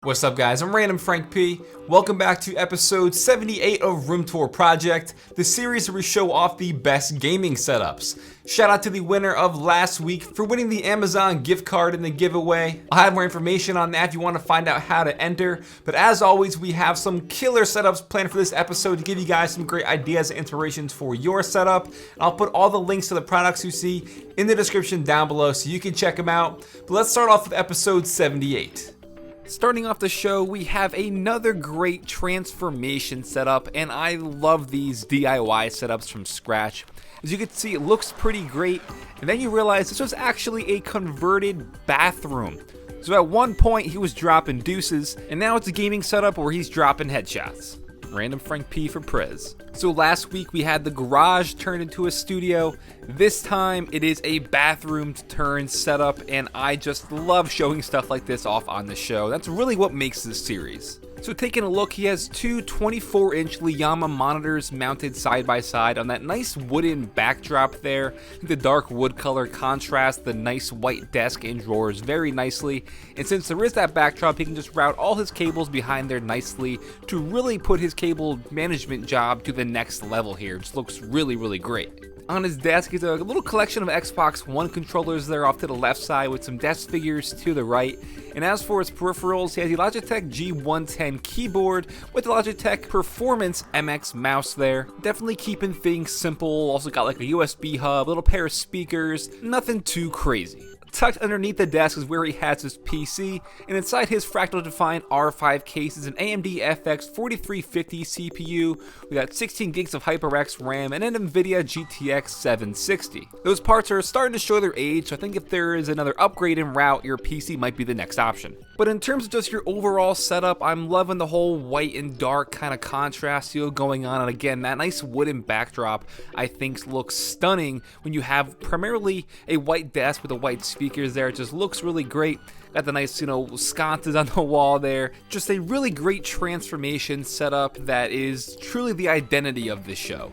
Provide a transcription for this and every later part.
What's up guys, I'm randomfrankp. Welcome back to episode 78 of Room Tour Project, the series where we show off the best gaming setups. Shout out to the winner of last week for winning the Amazon gift card in the giveaway. I'll have more information on that if you want to find out how to enter. But as always, we have some killer setups planned for this episode to give you guys some great ideas and inspirations for your setup. And I'll put all the links to the products you see in the description down below so you can check them out. But let's start off with episode 78. Starting off the show, we have another great transformation setup, and I love these DIY setups from scratch. As you can see, it looks pretty great, and then you realize this was actually a converted bathroom. So at one point, he was dropping deuces, and now it's a gaming setup where he's dropping headshots. randomfrankp for Prez. So last week we had the garage turned into a studio. This time it is a bathroom turn setup, and I just love showing stuff like this off on the show. That's really what makes this series. So taking a look, he has two 24-inch Liyama monitors mounted side by side on that nice wooden backdrop there. The dark wood color contrasts the nice white desk and drawers very nicely. And since there is that backdrop, he can just route all his cables behind there nicely to really put his cable management job to the next level here. It just looks really, really great. On his desk is a little collection of Xbox One controllers there off to the left side with some desk figures to the right. And as for his peripherals, he has the Logitech G110 keyboard with the Logitech Performance MX mouse there. Definitely keeping things simple. Also got like a USB hub, a little pair of speakers, nothing too crazy. Tucked underneath the desk is where he has his PC, and inside his fractal defined R5 case is an AMD FX 4350 CPU. We got 16 gigs of HyperX RAM and an NVIDIA GTX 760. Those parts are starting to show their age, so I think if there is another upgrade en route, your PC might be the next option. But in terms of just your overall setup, I'm loving the whole white and dark kind of contrast going on, and again, that nice wooden backdrop I think looks stunning when you have primarily a white desk with a white speakers there. It just looks really great. Got the nice, sconces on the wall there. Just a really great transformation setup that is truly the identity of this show.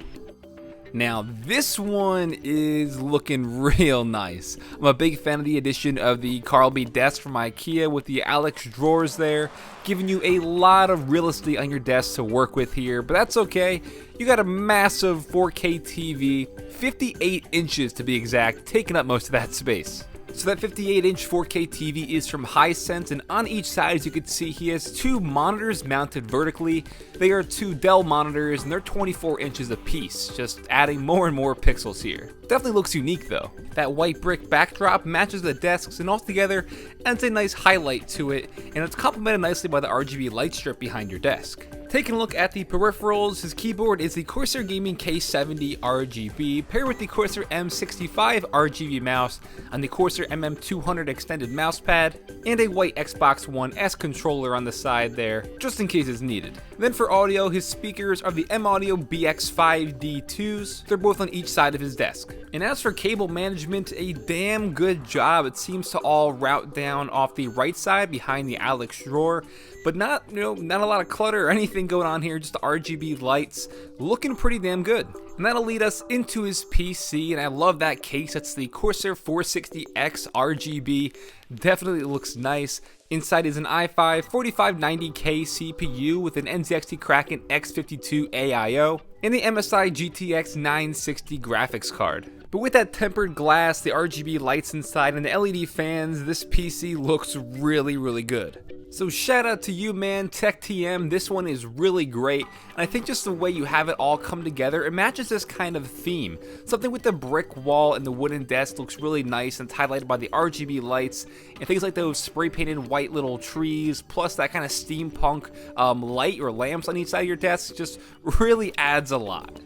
Now, this one is looking real nice. I'm a big fan of the addition of the Carl B desk from IKEA with the Alex drawers there, giving you a lot of real estate on your desk to work with here, but that's okay. You got a massive 4K TV, 58 inches to be exact, taking up most of that space. So that 58-inch 4K TV is from Hisense, and on each side, as you can see, he has two monitors mounted vertically. They are two Dell monitors, and they're 24 inches apiece, just adding more and more pixels here. Definitely looks unique though. That white brick backdrop matches the desks, and altogether adds a nice highlight to it, and it's complemented nicely by the RGB light strip behind your desk. Taking a look at the peripherals, his keyboard is the Corsair Gaming K70 RGB, paired with the Corsair M65 RGB mouse on the Corsair MM200 extended mousepad, and a white Xbox One S controller on the side there, just in case it's needed. Then for audio, his speakers are the M-Audio BX5D2s. They're both on each side of his desk. And as for cable management, a damn good job. It seems to all route down off the right side behind the Alex drawer, but not a lot of clutter or anything going on here, just the RGB lights looking pretty damn good. And that'll lead us into his PC, and I love that case. That's the Corsair 460X RGB. Definitely looks nice. Inside is an i5 4590K CPU with an NZXT Kraken X52 AIO and the MSI GTX 960 graphics card. But with that tempered glass, the RGB lights inside, and the LED fans, this PC looks really, really good. So shout out to you, man, TechTM. This one is really great, and I think just the way you have it all come together, it matches this kind of theme. Something with the brick wall and the wooden desk looks really nice, and it's highlighted by the RGB lights and things like those spray painted white little trees, plus that kind of steampunk light or lamps on each side of your desk. Just really adds a lot.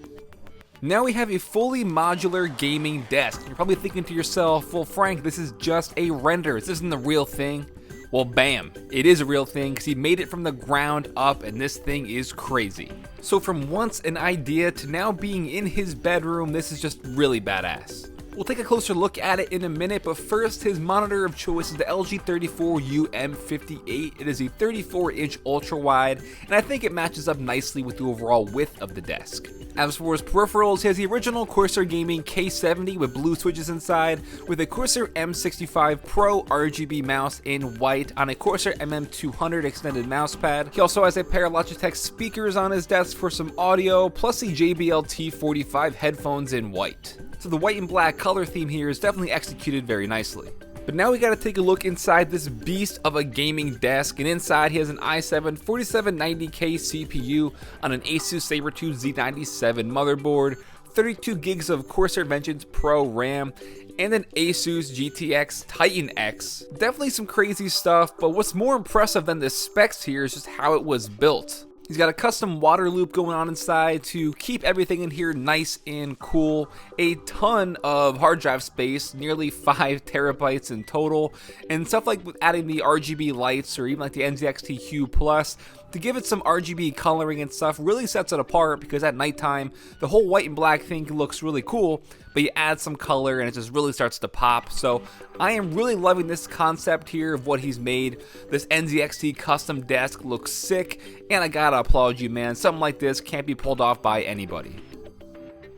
Now we have a fully modular gaming desk. You're probably thinking to yourself, well, Frank, this is just a render. This isn't the real thing. Well, bam, it is a real thing because he made it from the ground up, and this thing is crazy. So from once an idea to now being in his bedroom, this is just really badass. We'll take a closer look at it in a minute, but first, his monitor of choice is the LG 34UM58. It is a 34-inch ultra-wide, and I think it matches up nicely with the overall width of the desk. As for his peripherals, he has the original Corsair Gaming K70 with blue switches inside, with a Corsair M65 Pro RGB mouse in white on a Corsair MM200 extended mousepad. He also has a pair of Logitech speakers on his desk for some audio, plus the JBL T45 headphones in white. So the white and black color theme here is definitely executed very nicely. But now we gotta take a look inside this beast of a gaming desk, and inside he has an i7 4790K CPU on an Asus Sabertooth Z97 motherboard, 32 gigs of Corsair Vengeance Pro RAM, and an Asus GTX Titan X. Definitely some crazy stuff, but what's more impressive than the specs here is just how it was built. He's got a custom water loop going on inside to keep everything in here nice and cool. A ton of hard drive space, nearly 5 terabytes in total, and stuff like with adding the RGB lights or even like the NZXT Hue Plus to give it some RGB coloring and stuff really sets it apart, because at nighttime the whole white and black thing looks really cool, but you add some color and it just really starts to pop. So I am really loving this concept here of what he's made. This NZXT custom desk looks sick, and I gotta applaud you, man. Something like this can't be pulled off by anybody.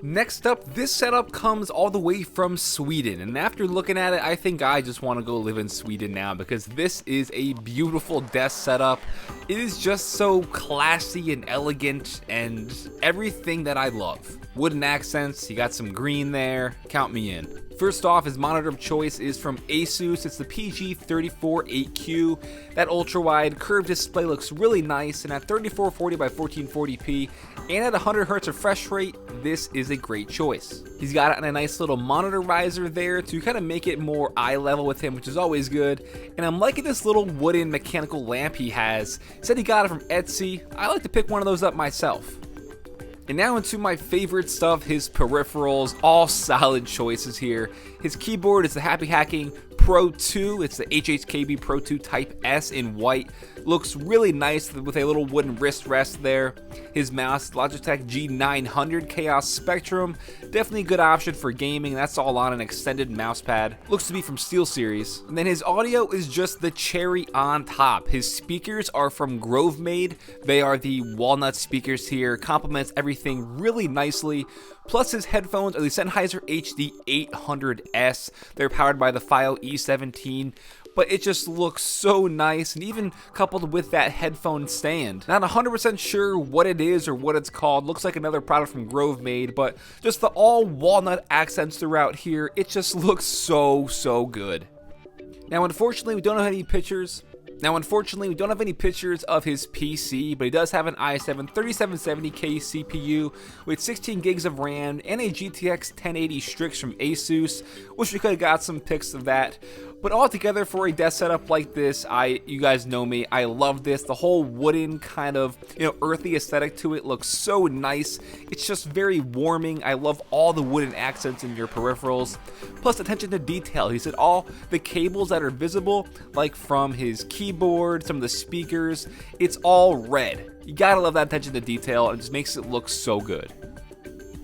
Next up, this setup comes all the way from Sweden, and after looking at it, I think I just want to go live in Sweden now, because this is a beautiful desk setup. It is just so classy and elegant and everything that I love. Wooden accents, you got some green there, count me in. First off, his monitor of choice is from Asus. It's the PG348Q. That ultra-wide curved display looks really nice, and at 3440 by 1440p and at 100Hz refresh rate, this is a great choice. He's got it on a nice little monitor riser there to kind of make it more eye level with him, which is always good. And I'm liking this little wooden mechanical lamp he has. He said he got it from Etsy. I like to pick one of those up myself. And now into my favorite stuff, his peripherals, all solid choices here. His keyboard is the Happy Hacking Pro 2, it's the HHKB Pro 2 Type S in white. Looks really nice with a little wooden wrist rest there. His mouse, Logitech G900 Chaos Spectrum, definitely a good option for gaming. That's all on an extended mouse pad. Looks to be from SteelSeries. And then his audio is just the cherry on top. His speakers are from GroveMade. They are the walnut speakers here. Complements everything really nicely. Plus his headphones are the Sennheiser HD800S. They're powered by the FiO E17. But it just looks so nice, and even coupled with that headphone stand. Not 100% sure what it is or what it's called. Looks like another product from GroveMade, but just the all walnut accents throughout here, it just looks so good. Now unfortunately we don't have any pictures of his PC, but he does have an i7 3770K CPU with 16 gigs of RAM and a GTX 1080 Strix from Asus. Wish we could have got some pics of that. But altogether, for a desk setup like this, you guys know me, I love this. The whole wooden kind of, earthy aesthetic to it looks so nice. It's just very warming. I love all the wooden accents in your peripherals. Plus attention to detail. He said all the cables that are visible, like from his keyboard, some of the speakers, it's all red. You gotta love that attention to detail. It just makes it look so good.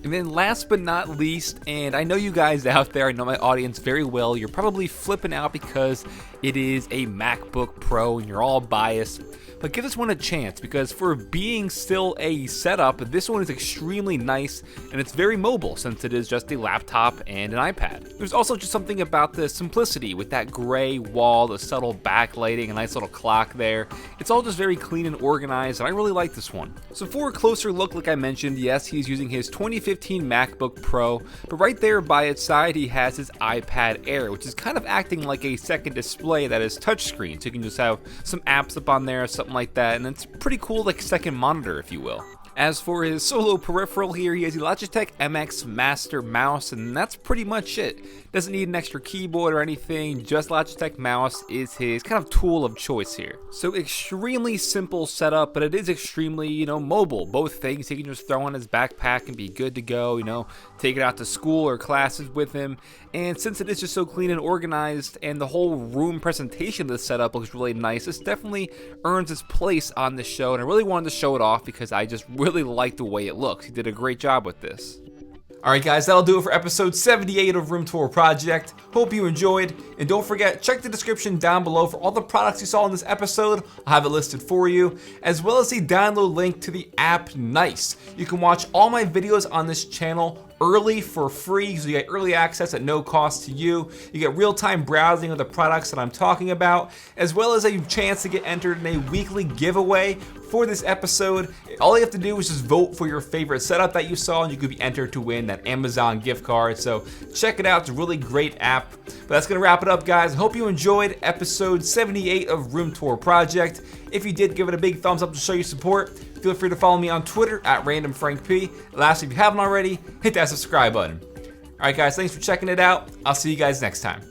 And then last but not least, and I know you guys out there, I know my audience very well, you're probably flipping out because it is a MacBook Pro and you're all biased. But give this one a chance, because for being still a setup, this one is extremely nice, and it's very mobile since it is just a laptop and an iPad. There's also just something about the simplicity with that gray wall, the subtle backlighting, a nice little clock there. It's all just very clean and organized, and I really like this one. So for a closer look, like I mentioned, yes, he's using his 2015 MacBook Pro, but right there by its side, he has his iPad Air, which is kind of acting like a second display that is touchscreen, so you can just have some apps up on there, something like that, and it's pretty cool, like second monitor, if you will. As for his solo peripheral here, he has the Logitech MX Master mouse, and that's pretty much it. Doesn't need an extra keyboard or anything, just Logitech mouse is his kind of tool of choice here. So extremely simple setup, but it is extremely, mobile. Both things he can just throw on his backpack and be good to go, take it out to school or classes with him. And since it is just so clean and organized, and the whole room presentation of the setup looks really nice, this definitely earns its place on the show, and I really wanted to show it off because I just really like the way it looks. He did a great job with this. Alright guys, that'll do it for episode 78 of Room Tour Project. Hope you enjoyed, and don't forget, check the description down below for all the products you saw in this episode. I'll have it listed for you, as well as the download link to the app Nice. You can watch all my videos on this channel early for free, so you get early access at no cost to you. You get real-time browsing of the products that I'm talking about, as well as a chance to get entered in a weekly giveaway for this episode. All you have to do is just vote for your favorite setup that you saw, and you could be entered to win that Amazon gift card. So check it out, it's a really great app. But that's gonna wrap it up, guys. I hope you enjoyed episode 78 of Room Tour Project. If you did, give it a big thumbs up to show your support. Feel free to follow me on Twitter at randomfrankp. Lastly, if you haven't already, hit that subscribe button. All right, guys, thanks for checking it out. I'll see you guys next time.